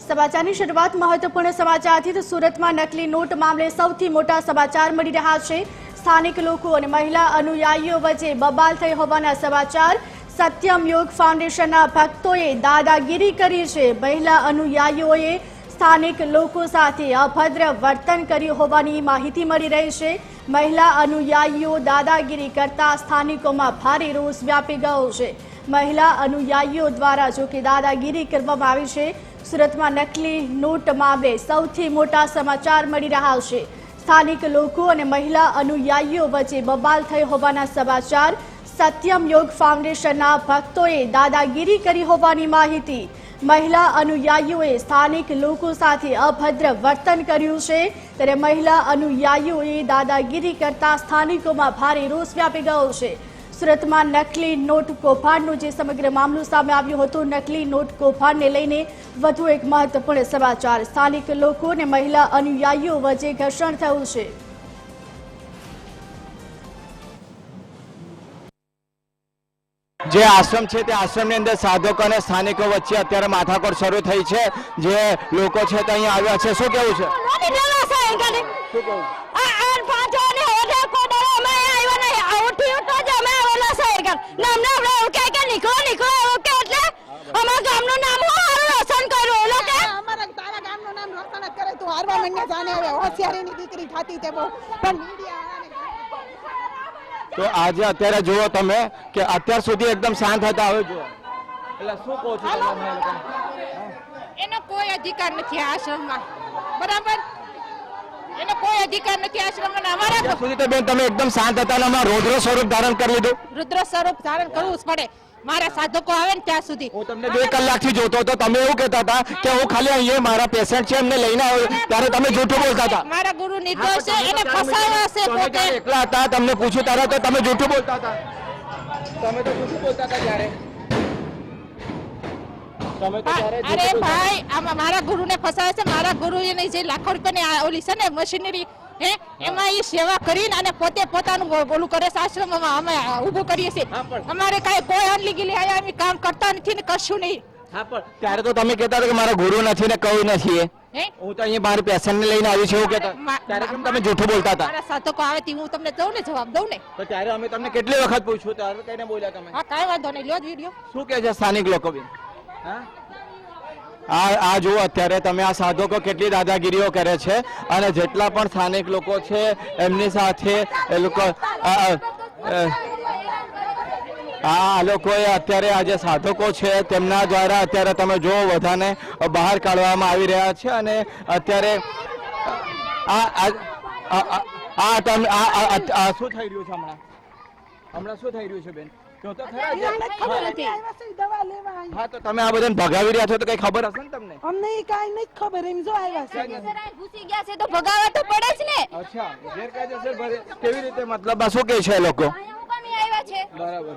સમાચારની શરૂઆત મહત્વપૂર્ણ સમાચારથી તો સુરતમાં નકલી નોટ મામલે સૌથી મોટા સમાચાર મળી રહ્યા છે। સ્થાનિક લોકો અને મહિલા અનુયાયીઓ વચ્ચે બબાલ થઈ હોવાના સમાચાર। સત્યમ યોગ ફાઉન્ડેશનના ભક્તોએ દાદાગીરી કરી છે। મહિલા અનુયાયીઓએ સ્થાનિક લોકો સાથે અભદ્ર વર્તન કર્યું હોવાની માહિતી મળી રહી છે। મહિલા અનુયાયીઓ દાદાગીરી કરતા સ્થાનિકોમાં ભારે રોષ વ્યાપી ગયો છે। મહિલા અનુયાયીઓ દ્વારા જો કે દાદાગીરી કરવામાં આવી છે। સુરતમાં નકલી નોટ મામલે સૌથી મોટા સમાચાર મળી રહ્યા છે। સ્થાનિક લોકો અને મહિલા અનુયાયીઓ વચ્ચે બબાલ થઈ હોવાના સમાચાર। સત્યમ યોગ ફાઉન્ડેશનના ભક્તોએ દાદાગીરી કરી હોવાની માહિતી। મહિલા અનુયાયીઓએ સ્થાનિક લોકો સાથે અભદ્ર વર્તન કર્યું છે, ત્યારે મહિલા અનુયાયીઓએ દાદાગીરી કરતા સ્થાનિકોમાં ભારે રોષ વ્યાપી ગયો છે। સુરતમાં નકલી નોટ કૌભાંડનો જે સમગ્ર મામલો સામે આવ્યો હતો, નકલી નોટ કૌભાંડને લઈને વધુ એક મહત્વપૂર્ણ સમાચાર। સ્થાનિક લોકો અને મહિલા અનુયાયીઓ વચ્ચે ઘર્ષણ થયું છે। જે આશ્રમ છે તે આશ્રમની અંદર સાધકો અને સ્થાનિકો વચ્ચે અત્યારે માથાકૂટ શરૂ થઈ છે। જે લોકો છે તે અહીંયા આવ્યા છે, શું કેવું છે? તો આજે અત્યારે જુઓ તમે કે અત્યાર સુધી એકદમ શાંત હતા, હવે જુઓ એટલે શું કહો છો તમે? એનો કોઈ અધિકાર નથી આશ્રમમાં, બરાબર? એનો કોઈ અધિકાર નથી આશ્રમમાં। અમારા સુધી તો બેન તમે એકદમ શાંત હતા અને રૌદ્ર સ્વરૂપ ધારણ કરી લીધું। રુદ્ર સ્વરૂપ ધારણ કરવું જ પડે। મારા સાધકો આવે ને ત્યાં સુધી હું તમને 2 કલાકથી જોતો હતો, તમે એવું કહેતા હતા કે હું ખાલી અહીંયા મારા પેશન્ટ છે એમને લઈને આવ્યો, ત્યારે તમે જૂઠું બોલતા હતા। મારા ગુરુ નિર્દોષ છે, એને ફસાવ્યા છે પોતે। એકલા હતા, તમને પૂછ્યું ત્યારે તો તમે જૂઠું બોલતા હતા। તમે તો જૂઠું બોલતા હતા ત્યારે અરે ભાઈ, આમાં મારા ગુરુને ફસાવે છે। મારા ગુરુની જે લાખો રૂપિયાની ઓલી છે ને મશીનરી, એમાં એ સેવા કરીને અને પોતે પોતાનું બોલું કરે છે। આશ્રમમાં અમે ઊભું કરીએ છીએ, અમારે કાંઈ કોઈ અનલીગલી આયા અમે કામ કરતા નથી ને કશું નહીં। હા, પણ ત્યારે તો તમે કહેતા હતા કે મારા ગુરુ નથી ને કોઈ નથી, હું તો અહીંયા મારા પેશન્ટ ને લઈને આવી છું એવું કહેતા, ત્યારે કેમ તમે જૂઠું બોલતા હતા? મારા સાધકો આવે તે હું તમને દઉં ને જવાબ દઉં ને। તો ત્યારે અમે તમને કેટલી વખત પૂછ્યું, ત્યારે કઈને બોલ્યા તમે? હા, કાંઈ વાંધો નહીં, લ્યો જ વિડીયો। શું કહે છે સ્થાનિક લોકો બી? આ જુઓ અત્યારે તમે આ સાધકો કેટલી દાદાગીરીઓ કરે છે અને જેટલા પણ સ્થાનિક લોકો છે એમની સાથે એ લોકો આ લોકોએ અત્યારે આ જે સાધકો છે તેમના દ્વારા અત્યારે તમે જુઓ બધાને બહાર કાઢવામાં આવી રહ્યા છે। અને અત્યારે શું થઈ રહ્યું છે હમણાં શું થઈ રહ્યું છે બેન? હા, તો તમે આ બધાને ભગાવી રહ્યા છો તો કઈ ખબર હશે ને તમને? અમને કઈ નથી ખબર, એમ જો આવ્યા છે ઘૂસી ગયા છે તો ભગાવવા તો પડે જ ને। અચ્છા, ગેરકાયદેસર કેવી રીતે? મતલબ શું કે છે લોકો? બરાબર,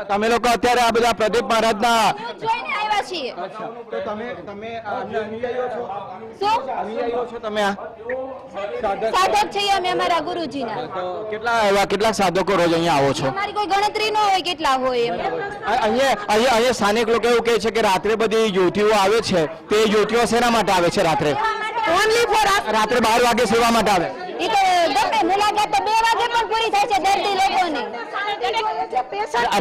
તમે લોકો અત્યારે આ બધા પ્રદીપ મહારાજના જોઈને આવ્યા છીએ। અચ્છા, તો તમે અનુયાયીઓ છો? શું અનુયાયીઓ છો તમે? આ સાધક છીએ અમે અમારા ગુરુજીના। તો કેટલા સાધકો રોજ અહીંયા આવો છો? અમારી કોઈ ગણતરી ન હોય કેટલા હોય એમ। અહીંયા સ્થાનિક લોકો એવું કહે છે કે રાત્રે બધી યુવતીઓ આવે છે, તે યુવતીઓ શેના માટે આવે છે રાત્રે? ઓનલી ફોર રાત્રે 12 વાગે સેવા માટે આવે? ઈ તો ગમે મુલાકાત તો 2 વાગે પણ પૂરી થાય છે દર્દી લોકોની।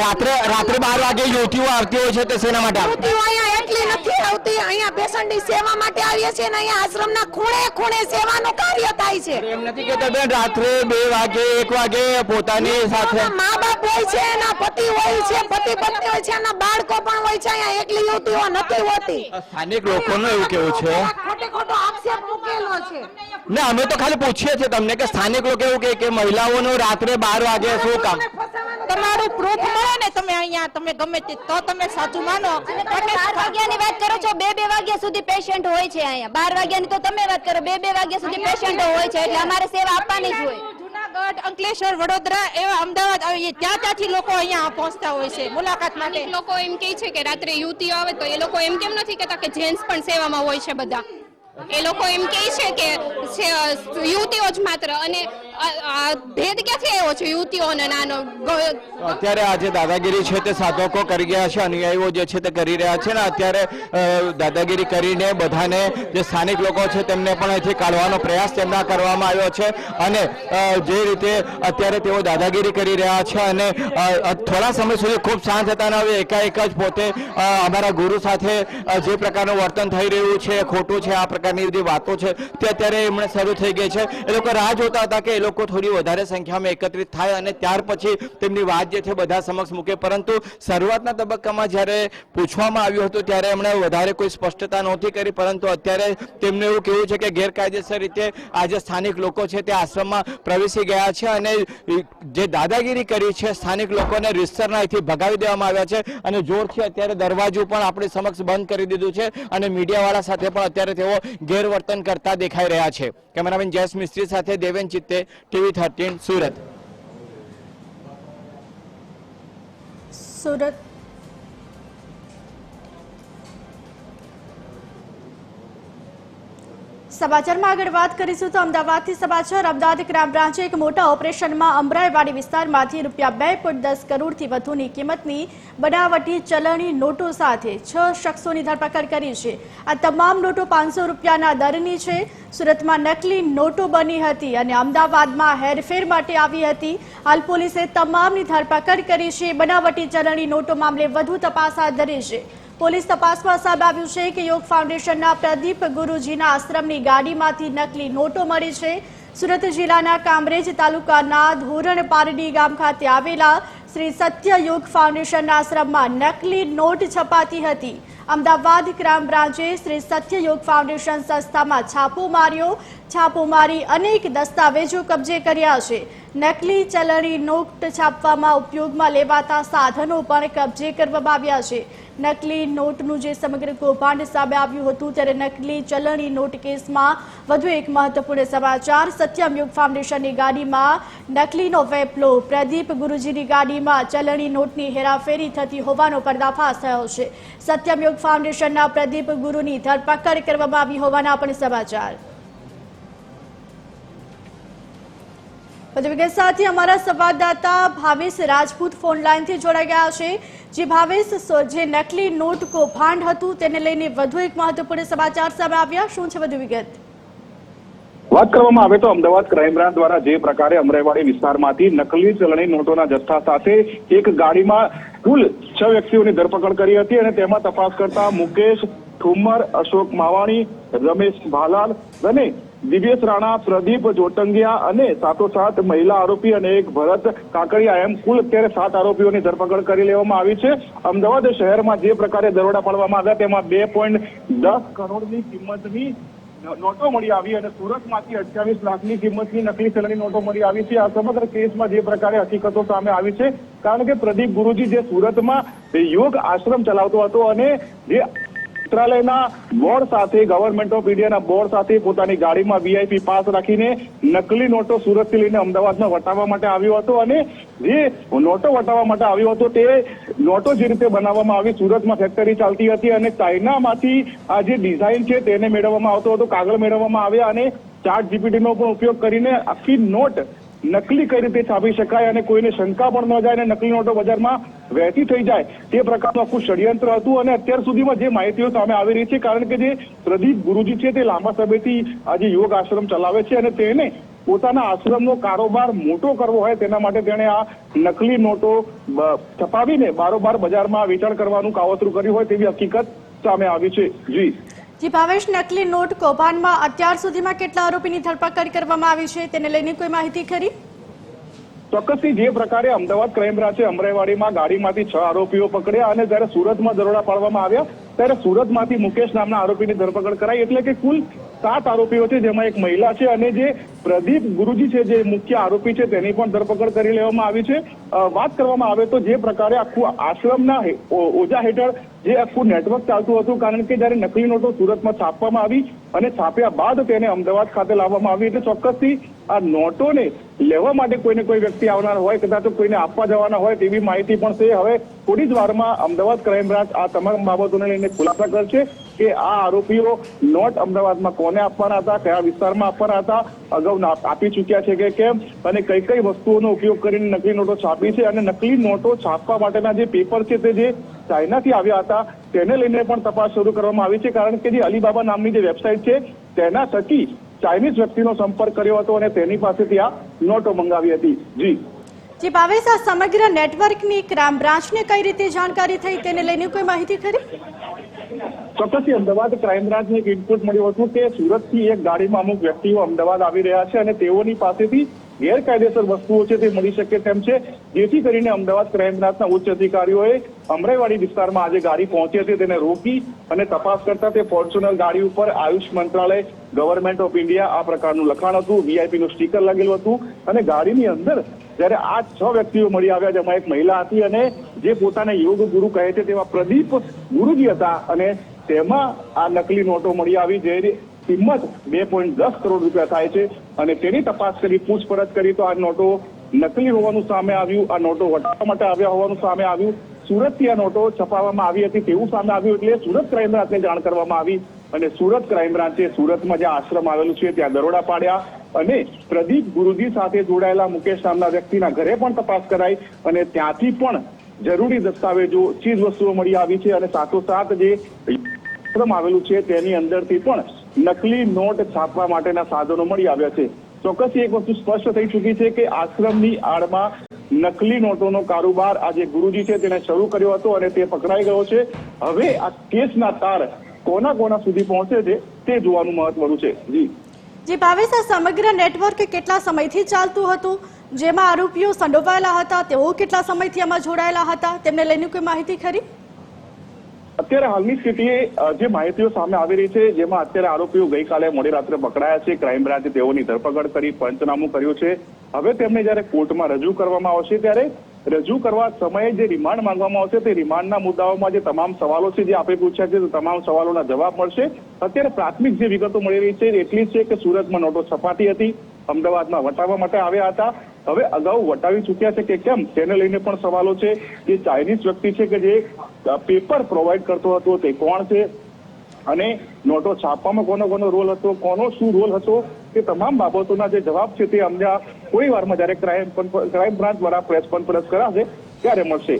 રાત્રે 12 વાગે યુવતીઓ આવતી હોય છે, તે શેના માટે આવે? યુવતીઓ અહીંયા એટલી નથી આવતી, અહીંયા પેશન્ટની સેવા માટે આવીએ છીએ ને અહીંયા આશ્રમના ખૂણે ખૂણે સેવાનું કાર્ય થાય છે। એમ નથી કે તમે રાત્રે 2 વાગે 1 વાગે પોતાની સાથે મા બાપ હોય છે, એના પતિ હોય છે, પતિ પત્ની હોય છે, એના બાળકો પણ હોય છે, અહીંયા એકલી યુવતીઓ નથી હોતી। સ્થાનિક લોકોનું એવું કેવું છે, ખોટે ખોટો આક્ષેપ મૂકેલો છે ને અમે તો ખાલી પૂછીએ છીએ તમને કે સ્થાનિક લોકો એવું કે મહિલાઓનું રાત્રે 12 વાગે શું કામ? તમારું પ્રૂફ મળે ને, તમે અહીંયા તમે ગમે તે તો તમે સાચું માનો। 12 વાગ્યાની વાત કરો છો, 2 વાગ્યા સુધી પેશન્ટ હોય છે અહીંયા। 12 વાગ્યાની તો તમે વાત કરો, 2 વાગ્યા સુધી પેશન્ટ હોય છે, એટલે અમારે સેવા આપવાની જ હોય। જૂનાગઢ, અંકલેશ્વર, વડોદરા એવા અમદાવાદ આવીએ ત્યાંથી લોકો અહીંયા પહોંચતા હોય છે મુલાકાત માટે। લોકો એમ કહે છે કે રાત્રે યુવતીઓ આવે તો એ લોકો એમ કેમ નથી કહેતા કે જેન્ટ્સ પણ સેવામાં હોય છે બધા? એ લોકો એમ કહે છે કે યુવતીઓ જ માત્ર, અને આ ભેદ ક્યાંથી આવ્યો છે યુવતીઓ અને નાનો અત્યારે આ જે દાદાગીરી છે તે સાધકો કરી ગયા છે, અનુયાયીઓ જે છે તે કરી રહ્યા છે ને અત્યારે દાદાગીરી કરીને બધાને જે સ્થાનિક લોકો છે તેમને પણ અહીંથી કાઢવાનો પ્રયાસ તેમના કરવામાં આવ્યો છે અને જે રીતે અત્યારે તેઓ દાદાગીરી કરી રહ્યા છે અને થોડા સમય સુધી ખૂબ શાંત હતા અને હવે એકાએક જ પોતે અમારા ગુરુ સાથે જે પ્રકારનું વર્તન થઈ રહ્યું છે ખોટું છે, આ પ્રકારની બધી વાતો છે તે અત્યારે એમણે શરૂ થઈ ગઈ છે. એ લોકો રાહ જોતા હતા કે એ લોકો થોડી વધારે સંખ્યામાં એકત્રિત થાય અને ત્યાર પછી તેમની વાત જે છે બધા સમક્ષ મૂકે, પરંતુ શરૂઆતના તબક્કામાં જ્યારે પૂછવામાં આવ્યું હતું ત્યારે એમણે વધારે કોઈ સ્પષ્ટતા નહોતી કરી, પરંતુ અત્યારે તેમનું એવું કહેવું છે કે ગેરકાયદેસર રીતે આજે સ્થાનિક લોકો છે તે આશ્રમમાં પ્રવેશી ગયા છે અને જે દાદાગીરી કરી છે સ્થાનિક લોકોને રીતસરના અહીંથી ભગાવી દેવામાં આવ્યા છે અને જોરથી અત્યારે દરવાજો પણ આપણી સમક્ષ બંધ કરી દીધું છે અને મીડિયાવાળા સાથે પણ અત્યારે તેઓ ગેરવર્તન કરતા દેખાઈ રહ્યા છે. કેમેરામેન જયેશ મિસ્ત્રી સાથે દેવેન ચિત્તે, TV13 સુરત. સુરત સમાચારમાં આગળ વાત કરીશું તો અમદાવાદથી સમાચાર. અમદાવાદ ક્રાઇમ બ્રાન્ચે એક મોટા ઓપરેશનમાં અમરાઈવાડી વિસ્તારમાંથી ₹2.10 કરોડથી વધુની કિંમતની બનાવટી ચલણી નોટો સાથે 6 શખ્સોની ધરપકડ કરી છે. આ તમામ નોટો ₹500 દરની છે. સુરતમાં નકલી નોટો બની હતી અને અમદાવાદમાં હેરફેર માટે આવી હતી. હાલ પોલીસે તમામની ધરપકડ કરી છે. બનાવટી ચલણી નોટો મામલે વધુ તપાસ હાથ ધરી છે. પોલીસ તપાસમાં સામે આવ્યું છે કે યોગ ફાઉન્ડેશનના પ્રદીપ ગુરુજીના આશ્રમની ગાડીમાંથી નકલી નોટો મળી છે. સુરત જિલ્લાના કામરેજ તાલુકાના ધોરણ પારડી ગામ ખાતે આવેલા શ્રી સત્ય યોગ ફાઉન્ડેશનના આશ્રમમાં નકલી નોટ છપાતી હતી. અમદાવાદ ક્રાઇમ બ્રાન્ચે શ્રી સત્ય યોગ ફાઉન્ડેશન સંસ્થામાં છાપો માર્યો. છાપો મારી અનેક દસ્તાવેજો કબજે કર્યા છે. નકલી ચલણી નોટ છાપવામાં ઉપયોગમાં લેવાતા સાધનો પણ કબજે કરવામાં આવ્યા છે. નકલી નોટનું જે સમગ્ર કૌભાંડ સામે આવ્યું હતું ત્યારે નકલી ચલણી નોટ કેસમાં વધુ એક મહત્વપૂર્ણ સમાચાર. સત્યમ યોગ ફાઉન્ડેશનની ગાડીમાં નકલીનો વેપલો, પ્રદીપ ગુરુજીની ગાડીમાં ચલણી નોટની હેરાફેરી થતી હોવાનો પર્દાફાશ થયો છે. સત્યમ યોગ ફાઉન્ડેશનના પ્રદીપ ગુરુની ધરપકડ કરવામાં આવી હોવાના પણ સમાચાર. વધુ વિગત સાથે અમારા સંવાદદાતા ભાવેશ રાજપૂત ફોન લાઈનથી જોડાઈ ગયા છે. જે ભાવેશ, જે નકલી નોટ કૌભાંડ હતું તેને લઈને વધુ એક મહત્વપૂર્ણ સમાચાર સામે આવ્યા, શું છે વધુ વિગત? વાત કરવામાં આવે તો અમદાવાદ ક્રાઇમ બ્રાન્ચ દ્વારા જે પ્રકારે અમરાઈવાડી વિસ્તારમાંથી નકલી ચલણી નોટોના જથ્થા સાથે એક ગાડીમાં કુલ 6 વ્યક્તિઓની ધરપકડ કરી હતી અને તેમાં તપાસ કરતા મુકેશ ઠુમ્મર, અશોક માવાણી, રમેશ ભાલાલ અને દિવ્યેશ રાણા, પ્રદીપ જોટંગિયા અને સાથોસાથ મહિલા આરોપી અને એક ભરત કાકડિયા એમ કુલ અત્યારે 7 આરોપીઓની ધરપકડ કરી લેવામાં આવી છે. અમદાવાદ શહેરમાં જે પ્રકારે દરોડા પાડવામાં આવ્યા તેમાં 2.10 કરોડની કિંમતની નોટો મળી આવી અને સુરતમાંથી 28 લાખની કિંમતની નકલી ચલણી નોટો મળી આવી છે. આ સમગ્ર કેસમાં જે પ્રકારે હકીકતો સામે આવી છે, કારણ કે પ્રદીપ ગુરુજી જે સુરતમાં યોગ આશ્રમ ચલાવતો હતો અને જે મંત્રાલયના બોર્ડ સાથે, ગવર્નમેન્ટ ઓફ ઇન્ડિયાના બોર્ડ સાથે પોતાની ગાડીમાં VIP પાસ રાખીને નકલી નોટો સુરતથી લઈને અમદાવાદમાં વટાવવા માટે આવ્યો હતો અને જે નોટો વટાવવા માટે આવ્યો હતો તે નોટો જે રીતે બનાવવામાં આવી, સુરતમાં ફેક્ટરી ચાલતી હતી અને ચાઇનામાંથી આ જે ડિઝાઇન છે તેને મેળવવામાં આવતો હતો, કાગળ મેળવવામાં આવ્યા અને ChatGPT નો પણ ઉપયોગ કરીને આખી નોટ નકલી કઈ રીતે છાપી શકાય અને કોઈને શંકા પણ ન જાય અને નકલી નોટો બજારમાં વહેતી થઈ જાય તે પ્રકારનું આખું ષડયંત્ર હતું. અને અત્યાર સુધીમાં જે માહિતીઓ સામે આવી રહી છે, કારણ કે જે પ્રદીપ ગુરુજી છે તે લાંબા સમયથી આજે યોગ આશ્રમ ચલાવે છે અને તેને પોતાના આશ્રમનો કારોબાર મોટો કરવો હોય તેના માટે તેણે આ નકલી નોટો છપાવીને બારોબાર બજારમાં વેચાણ કરવાનું કાવતરું કર્યું હોય તેવી હકીકત સામે આવી છે. જી ભાવેશ, નકલી નોટ કૌભાંડમાં અત્યાર સુધીમાં કેટલા આરોપીની ધરપકડ કરવામાં આવી છે તેને લઈને કોઈ માહિતી ખરી? ચોક્કસથી જે પ્રકારે અમદાવાદ ક્રાઇમ બ્રાન્ચે અમરાઈવાડીમાં ગાડીમાંથી 6 આરોપીઓ પકડ્યા અને જ્યારે સુરતમાં દરોડા પાડવામાં આવ્યા ત્યારે સુરતમાંથી મુકેશ નામના આરોપીની ધરપકડ કરાઈ. એટલે કે કુલ 7 આરોપીઓ છે, જેમાં એક મહિલા છે અને જે પ્રદીપ ગુરુજી છે જે મુખ્ય આરોપી છે તેની પણ ધરપકડ કરી લેવામાં આવી છે. વાત કરવામાં આવે તો જે પ્રકારે આખું આશ્રમના ઓજા હેઠળ જે આખું નેટવર્ક ચાલતું હતું, કારણ કે જયારે નકલી નોટો સુરતમાં છાપવામાં આવી અને છાપ્યા બાદ તેને અમદાવાદ ખાતે લાવવામાં આવી, એટલે ચોક્કસથી આ નોટોને લેવા માટે કોઈને કોઈ વ્યક્તિ આવનાર હોય, કદાચ તો કોઈને આપવા જવાના હોય તેવી માહિતી પણ છે. હવે થોડી જ વારમાં અમદાવાદ ક્રાઇમ બ્રાન્ચ આ તમામ બાબતોને લઈને ખુલાસા કરશે કે આ આરોપીઓ નોટ અમદાવાદમાં કોને આપવાના હતા, કયા વિસ્તારમાં આપવાના હતા અગાઉ આપી ચૂક્યા છે કે કેમ અને કઈ કઈ વસ્તુઓનો ઉપયોગ કરીને નકલી નોટો છાપી છે અને નકલી નોટો છાપવા માટેના જે પેપર છે તે જે ચાઇનાથી આવ્યા હતા તેને લઈને પણ તપાસ શરૂ કરવામાં આવી છે, કારણ કે જે અલીબાબા નામની જે વેબસાઇટ છે તેના થકી ચાઇનીઝ વ્યક્તિનો સંપર્ક કર્યો હતો અને તેની પાસેથી આ નોટો મંગાવી હતી. જી ભાવેશ, આ સમગ્ર નેટવર્કની ક્રાઇમ બ્રાન્ચને કઈ રીતે જાણકારી થઈ તેને લઈને કોઈ માહિતી ખરી? ચોક્કસથી અમદાવાદ ક્રાઇમ બ્રાન્ચને એક ઇનપુટ મળ્યું હતું કે સુરતથી એક ગાડીમાં અમુક વ્યક્તિઓ અમદાવાદ આવી રહ્યા છે અને તેઓની પાસેથી ગેરકાયદેસર વસ્તુઓ છે તે મળી શકે તેમ છે, જેથી કરીને અમદાવાદ ક્રાઇમ બ્રાન્ચના ઉચ્ચ અધિકારીઓએ અમરાઈવાડી વિસ્તારમાં આજે ગાડી પહોંચી હતી તેને રોકી અને તપાસ કરતા તે ફોર્ચ્યુનર ગાડી ઉપર આયુષ મંત્રાલય, ગવર્મેન્ટ ઓફ ઇન્ડિયા આ પ્રકારનું લખાણ હતું, VIP નું સ્ટીકર લાગેલું હતું અને ગાડીની અંદર જ્યારે આ 6 વ્યક્તિઓ મળી આવ્યા, જેમાં એક મહિલા હતી અને જે પોતાને યોગ ગુરુ કહે છે તેવા પ્રદીપ ગુરુજી હતા અને તેમાં આ નકલી નોટો મળી આવી, જે કિંમત 2.10 કરોડ રૂપિયા થાય છે અને તેની તપાસ કરી પૂછપરછ કરી તો આ નોટો નકલી હોવાનું સામે આવ્યું, આ નોટો વટાવવા માટે આવ્યા હોવાનું સામે આવ્યું, સુરતથી આ નોટો છપાવવામાં આવી હતી તેવું સામે આવ્યું, એટલે સુરત ક્રાઇમ બ્રાન્ચને જાણ કરવામાં આવી અને સુરત ક્રાઇમ બ્રાન્ચે સુરતમાં જે આશ્રમ આવેલું છે ત્યાં દરોડા પાડ્યા અને પ્રદીપ ગુરુજી સાથે જોડાયેલા મુકેશ નામના વ્યક્તિના ઘરે પણ તપાસ કરાઈ અને ત્યાંથી પણ જરૂરી દસ્તાવેજો, ચીજ વસ્તુઓ મળી આવી છે અને સાથોસાથ જે આશ્રમ આવેલું છે તેની અંદરથી પણ નકલી નોટ છાપવા માટેના સાધનો મળી આવ્યા છે. ચોક્કસ એક વસ્તુ સ્પષ્ટ થઈ ચૂકી છે કે આશ્રમની આડમાં નકલી નોટોનો કારોબાર આ જે ગુરુજી છે તેને શરૂ કર્યો હતો અને તે પકડાઈ ગયો છે. હવે આ કેસના તાર કોના સુધી પહોંચે છે તે જોવાનું મહત્વનું છે. જી ભાવેશ, આ સમગ્ર નેટવર્ક કેટલા સમયથી ચાલતું હતું, જેમાં આરોપીઓ સંડોવાયેલા હતા તેઓ કેટલા સમયથી આમાં જોડાયેલા હતા તેમને લઈને કોઈ માહિતી ખરી? અત્યારે હાલની સ્થિતિએ જે માહિતીઓ સામે આવી રહી છે, જેમાં અત્યારે આરોપીઓ ગઈકાલે મોડી રાત્રે પકડાયા છે, ક્રાઇમ બ્રાન્ચે તેઓની ધરપકડ કરી પંચનામું કર્યું છે. હવે તેમને જ્યારે કોર્ટમાં રજૂ કરવામાં આવશે ત્યારે રજૂ કરવા સમયે જે રિમાન્ડ માંગવામાં આવશે તે રિમાન્ડના મુદ્દાઓમાં જે તમામ સવાલો છે જે આપણે પૂછ્યા છે તમામ સવાલોના જવાબ મળશે. અત્યારે પ્રાથમિક જે વિગતો મળી રહી છે એટલી છે કે સુરતમાં નોટો છપાતી હતી, અમદાવાદમાં વટાવવા માટે આવ્યા હતા, હવે અગાઉ વટાવી ચૂક્યા છે કે કેમ તેને લઈને પણ સવાલો છે. જે ચાઇનીઝ વ્યક્તિ છે કે જે પેપર પ્રોવાઈડ કરતો હતો તે કોણ છે અને નોટો છાપવામાં કોનો રોલ હતો, કોનો શું રોલ હતો, તે તમામ બાબતોના જે જવાબ છે તે અમને કોઈ વારમાં જ્યારે ક્રાઇમ બ્રાન્ચ દ્વારા પ્રેસ કોન્ફરન્સ કરાશે ત્યારે મળશે.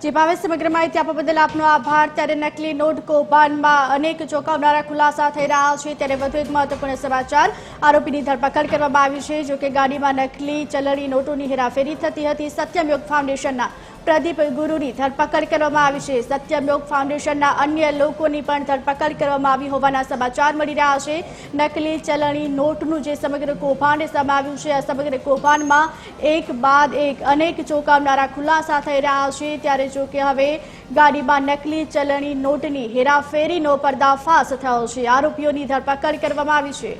જી ભાવેશ, સમગ્ર માહિતી આપવા બદલ આપનો આભાર. ત્યારે નકલી નોટ કૌભાંડમાં અનેક ચોંકાવનારા ખુલાસા થઈ રહ્યા છે, ત્યારે વધુ એક મહત્વપૂર્ણ સમાચાર, આરોપીની ધરપકડ કરવામાં આવી છે. જોકે ગાડીમાં નકલી ચલણી નોટોની હેરાફેરી થતી હતી. સત્યમયોગ ફાઉન્ડેશનના પ્રદીપ ગુરુની ધરપકડ કરવામાં આવી છે. સત્યમયોગ ફાઉન્ડેશનના અન્ય લોકોની પણ ધરપકડ કરવામાં આવી હોવાના સમાચાર મળી રહ્યા છે. નકલી ચલણી નોટનું જે સમગ્ર કૌભાંડ સામે આવ્યું છે, આ સમગ્ર કૌભાંડમાં એક બાદ એક અનેક ચોંકાવનારા ખુલાસા થઈ રહ્યા છે. ત્યારે જો કે હવે ગાડીમાં નકલી ચલણી નોટની હેરાફેરીનો પર્દાફાશ થયો છે. આરોપીઓની ધરપકડ કરવામાં આવી છે.